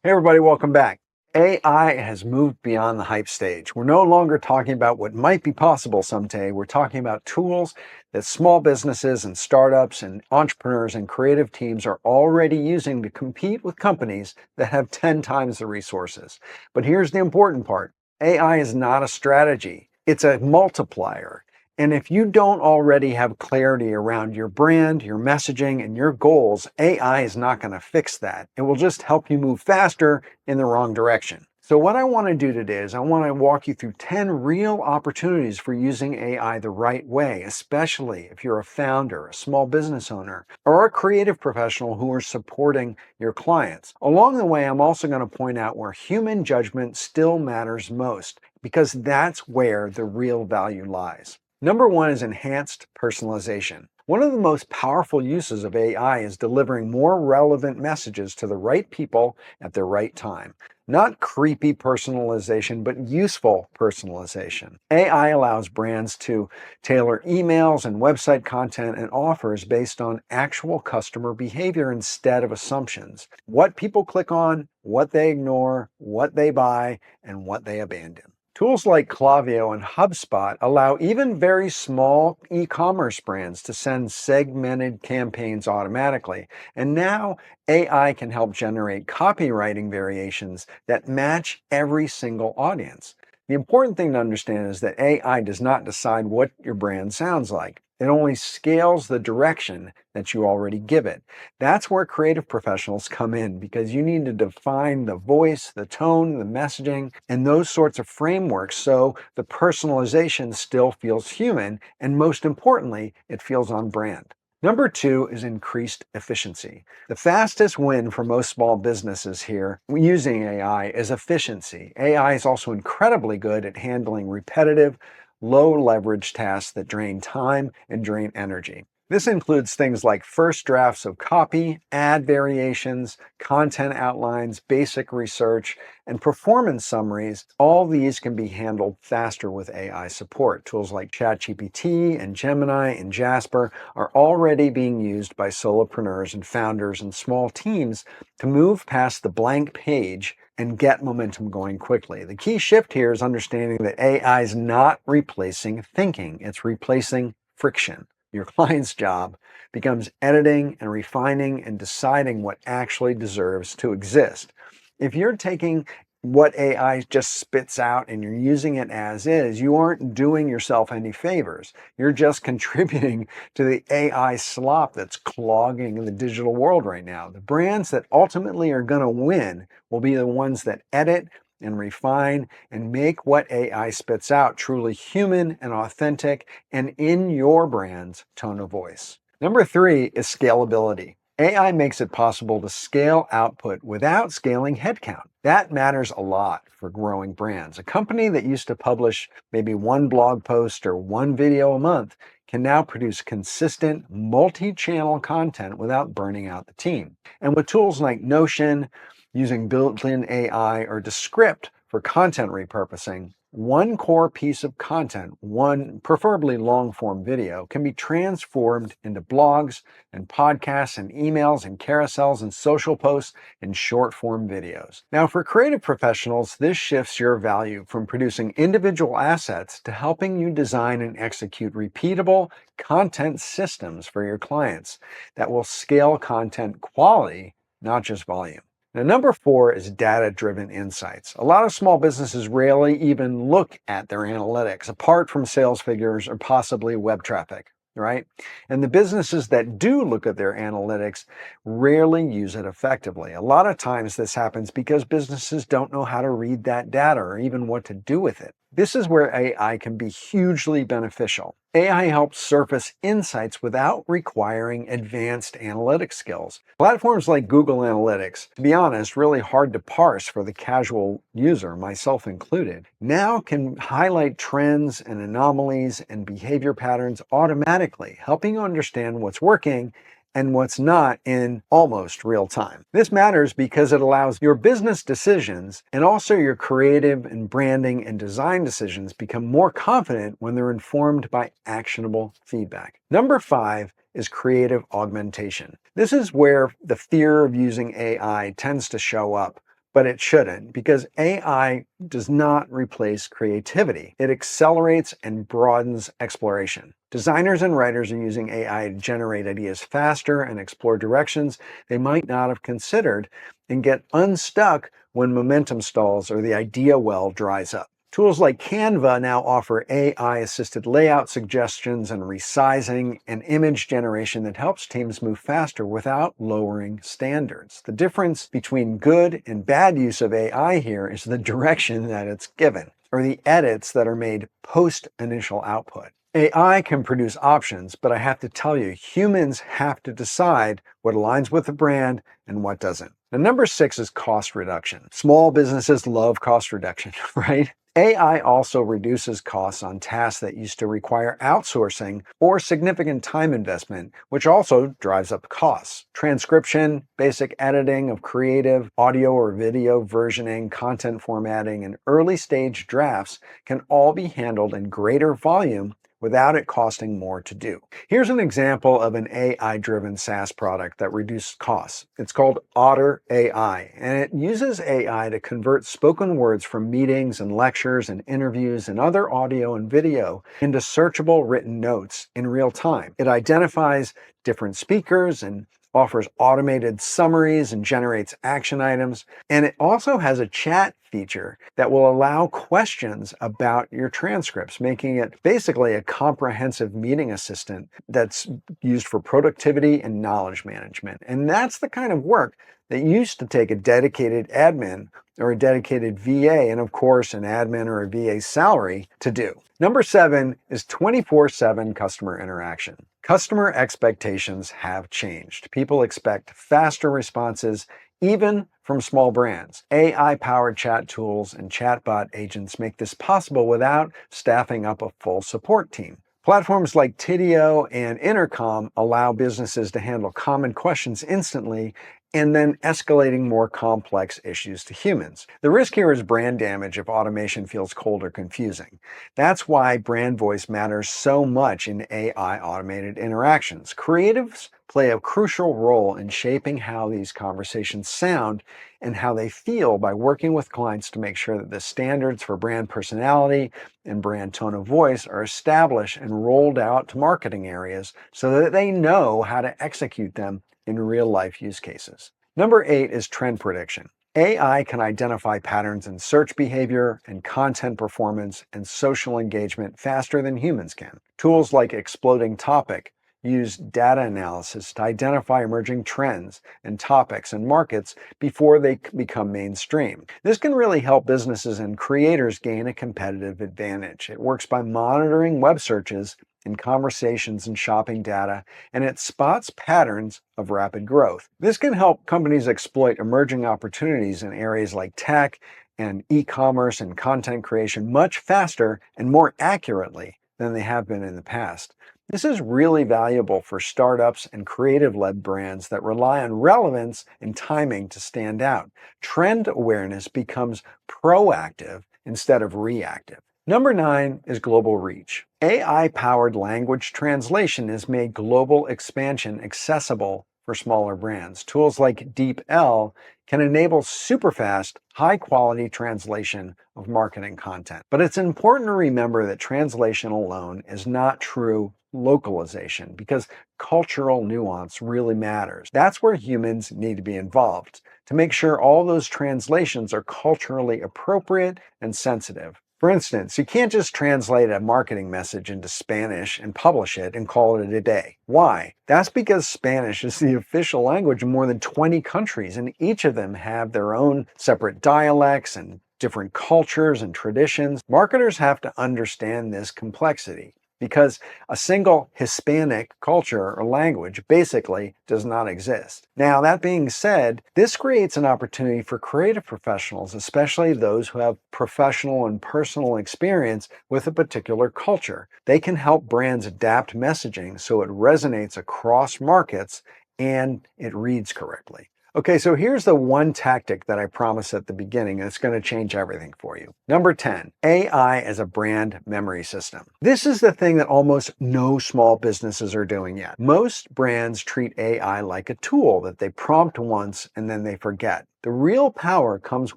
Hey everybody, welcome back. AI has moved beyond the hype stage. We're no longer talking about what might be possible someday. We're talking about tools that small businesses and startups and entrepreneurs and creative teams are already using to compete with companies that have 10 times the resources. But here's the important part. AI is not a strategy. It's a multiplier. And if you don't already have clarity around your brand, your messaging, and your goals, AI is not going to fix that. It will just help you move faster in the wrong direction. So what I want to do today is I want to walk you through 10 real opportunities for using AI the right way, especially if you're a founder, a small business owner, or a creative professional who are supporting your clients. Along the way, I'm also going to point out where human judgment still matters most, because that's where the real value lies. Number one is enhanced personalization. One of the most powerful uses of AI is delivering more relevant messages to the right people at the right time. Not creepy personalization, but useful personalization. AI allows brands to tailor emails and website content and offers based on actual customer behavior instead of assumptions. What people click on, what they ignore, what they buy, and what they abandon. Tools like Klaviyo and HubSpot allow even very small e-commerce brands to send segmented campaigns automatically. And now AI can help generate copywriting variations that match every single audience. The important thing to understand is that AI does not decide what your brand sounds like. It only scales the direction that you already give it. That's where creative professionals come in, because you need to define the voice, the tone, the messaging, and those sorts of frameworks so the personalization still feels human, and most importantly, it feels on brand. Number two is increased efficiency. The fastest win for most small businesses here using AI is efficiency. AI is also incredibly good at handling repetitive, low leverage tasks that drain time and drain energy. This includes things like first drafts of copy, ad variations, content outlines, basic research, and performance summaries. All these can be handled faster with AI support. Tools like ChatGPT and Gemini and Jasper are already being used by solopreneurs and founders and small teams to move past the blank page and get momentum going quickly. The key shift here is understanding that AI is not replacing thinking, it's replacing friction. Your client's job becomes editing and refining and deciding what actually deserves to exist. If you're taking what AI just spits out and you're using it as is, you aren't doing yourself any favors. You're just contributing to the AI slop that's clogging the digital world right now. The brands that ultimately are going to win will be the ones that edit and refine and make what AI spits out truly human and authentic and in your brand's tone of voice. Number three is scalability. AI makes it possible to scale output without scaling headcount. That matters a lot for growing brands. A company that used to publish maybe one blog post or one video a month can now produce consistent multi-channel content without burning out the team. And with tools like Notion, using built-in AI, or Descript for content repurposing, one core piece of content, one preferably long-form video, can be transformed into blogs and podcasts and emails and carousels and social posts and short-form videos. Now, for creative professionals, this shifts your value from producing individual assets to helping you design and execute repeatable content systems for your clients that will scale content quality, not just volume. Now, number four is data-driven insights. A lot of small businesses rarely even look at their analytics, apart from sales figures or possibly web traffic, right? And the businesses that do look at their analytics rarely use it effectively. A lot of times this happens because businesses don't know how to read that data or even what to do with it. This is where AI can be hugely beneficial. AI helps surface insights without requiring advanced analytics skills. Platforms like Google Analytics, to be honest, really hard to parse for the casual user, myself included, now can highlight trends and anomalies and behavior patterns automatically, helping you understand what's working and what's not in almost real time. This matters because it allows your business decisions and also your creative and branding and design decisions become more confident when they're informed by actionable feedback. Number five is creative augmentation. This is where the fear of using AI tends to show up But it shouldn't, because AI does not replace creativity. It accelerates and broadens exploration. Designers and writers are using AI to generate ideas faster and explore directions they might not have considered and get unstuck when momentum stalls or the idea well dries up. Tools like Canva now offer AI-assisted layout suggestions and resizing and image generation that helps teams move faster without lowering standards. The difference between good and bad use of AI here is the direction that it's given, or the edits that are made post-initial output. AI can produce options, but I have to tell you, humans have to decide what aligns with the brand and what doesn't. Now, number 6 is cost reduction. Small businesses love cost reduction, right? AI also reduces costs on tasks that used to require outsourcing or significant time investment, which also drives up costs. Transcription, basic editing of creative, audio or video versioning, content formatting, and early stage drafts can all be handled in greater volume without it costing more to do. Here's an example of an AI-driven SaaS product that reduces costs. It's called Otter AI, and it uses AI to convert spoken words from meetings and lectures and interviews and other audio and video into searchable written notes in real time. It identifies different speakers and offers automated summaries and generates action items. And it also has a chat feature that will allow questions about your transcripts, making it basically a comprehensive meeting assistant that's used for productivity and knowledge management. And that's the kind of work that used to take a dedicated admin or a dedicated VA, and of course an admin or a VA salary to do. Number 7 is 24/7 customer interaction. Customer expectations have changed. People expect faster responses, even from small brands. AI-powered chat tools and chatbot agents make this possible without staffing up a full support team. Platforms like Tidio and Intercom allow businesses to handle common questions instantly and then escalating more complex issues to humans. The risk here is brand damage if automation feels cold or confusing. That's why brand voice matters so much in AI automated interactions. Creatives play a crucial role in shaping how these conversations sound and how they feel by working with clients to make sure that the standards for brand personality and brand tone of voice are established and rolled out to marketing areas so that they know how to execute them in real-life use cases. Number 8 is trend prediction. AI can identify patterns in search behavior and content performance and social engagement faster than humans can. Tools like Exploding Topic use data analysis to identify emerging trends and topics and markets before they become mainstream. This can really help businesses and creators gain a competitive advantage. It works by monitoring web searches in conversations and shopping data, and it spots patterns of rapid growth. This can help companies exploit emerging opportunities in areas like tech and e-commerce and content creation much faster and more accurately than they have been in the past. This is really valuable for startups and creative-led brands that rely on relevance and timing to stand out. Trend awareness becomes proactive instead of reactive. Number 9 is global reach. AI-powered language translation has made global expansion accessible for smaller brands. Tools like DeepL can enable super-fast, high-quality translation of marketing content. But it's important to remember that translation alone is not true localization, because cultural nuance really matters. That's where humans need to be involved to make sure all those translations are culturally appropriate and sensitive. For instance, you can't just translate a marketing message into Spanish and publish it and call it a day. Why? That's because Spanish is the official language in more than 20 countries, and each of them have their own separate dialects and different cultures and traditions. Marketers have to understand this complexity, because a single Hispanic culture or language basically does not exist. Now, that being said, this creates an opportunity for creative professionals, especially those who have professional and personal experience with a particular culture. They can help brands adapt messaging so it resonates across markets and it reads correctly. Okay, so here's the one tactic that I promised at the beginning, and it's going to change everything for you. Number 10, AI as a brand memory system. This is the thing that almost no small businesses are doing yet. Most brands treat AI like a tool that they prompt once and then they forget. The real power comes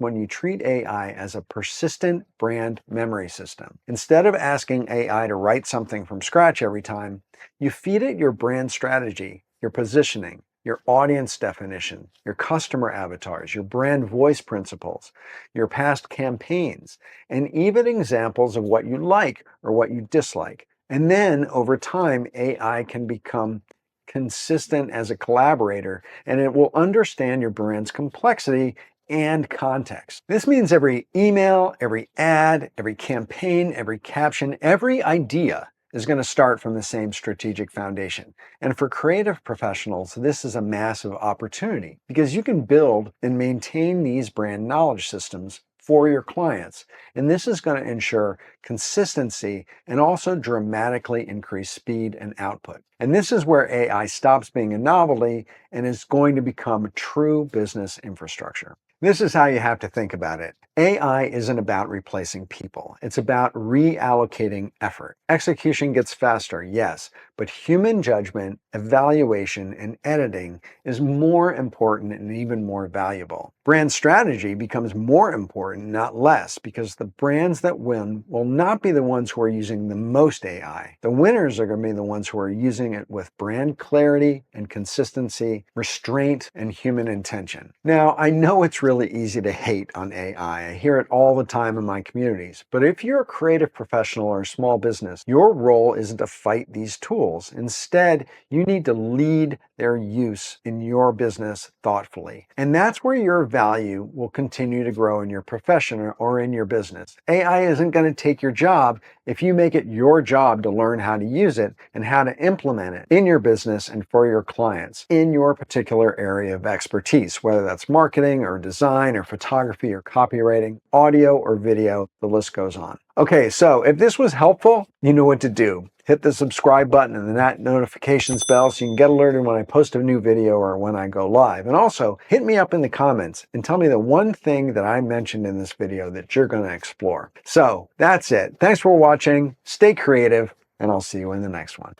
when you treat AI as a persistent brand memory system. Instead of asking AI to write something from scratch every time, you feed it your brand strategy, your positioning, your audience definition, your customer avatars, your brand voice principles, your past campaigns, and even examples of what you like or what you dislike. And then over time, AI can become consistent as a collaborator, and it will understand your brand's complexity and context. This means every email, every ad, every campaign, every caption, every idea is going to start from the same strategic foundation. And for creative professionals, this is a massive opportunity because you can build and maintain these brand knowledge systems for your clients. And this is going to ensure consistency and also dramatically increase speed and output. And this is where AI stops being a novelty and is going to become true business infrastructure. This is how you have to think about it. AI isn't about replacing people. It's about reallocating effort. Execution gets faster, yes, but human judgment, evaluation, and editing is more important and even more valuable. Brand strategy becomes more important, not less, because the brands that win will not be the ones who are using the most AI. The winners are going to be the ones who are using it with brand clarity and consistency, restraint, and human intention. Now, I know it's really easy to hate on AI. I hear it all the time in my communities. But if you're a creative professional or a small business, your role isn't to fight these tools. Instead, you need to lead their use in your business thoughtfully. And that's where your value will continue to grow in your profession or in your business. AI isn't going to take your job if you make it your job to learn how to use it and how to implement it in your business and for your clients in your particular area of expertise, whether that's marketing or design or photography or copywriting, audio or video, the list goes on. Okay, so if this was helpful, you know what to do. Hit the subscribe button and that notifications bell so you can get alerted when I post a new video or when I go live. And also, hit me up in the comments and tell me the one thing that I mentioned in this video that you're going to explore. So that's it. Thanks for watching. Stay creative, and I'll see you in the next one.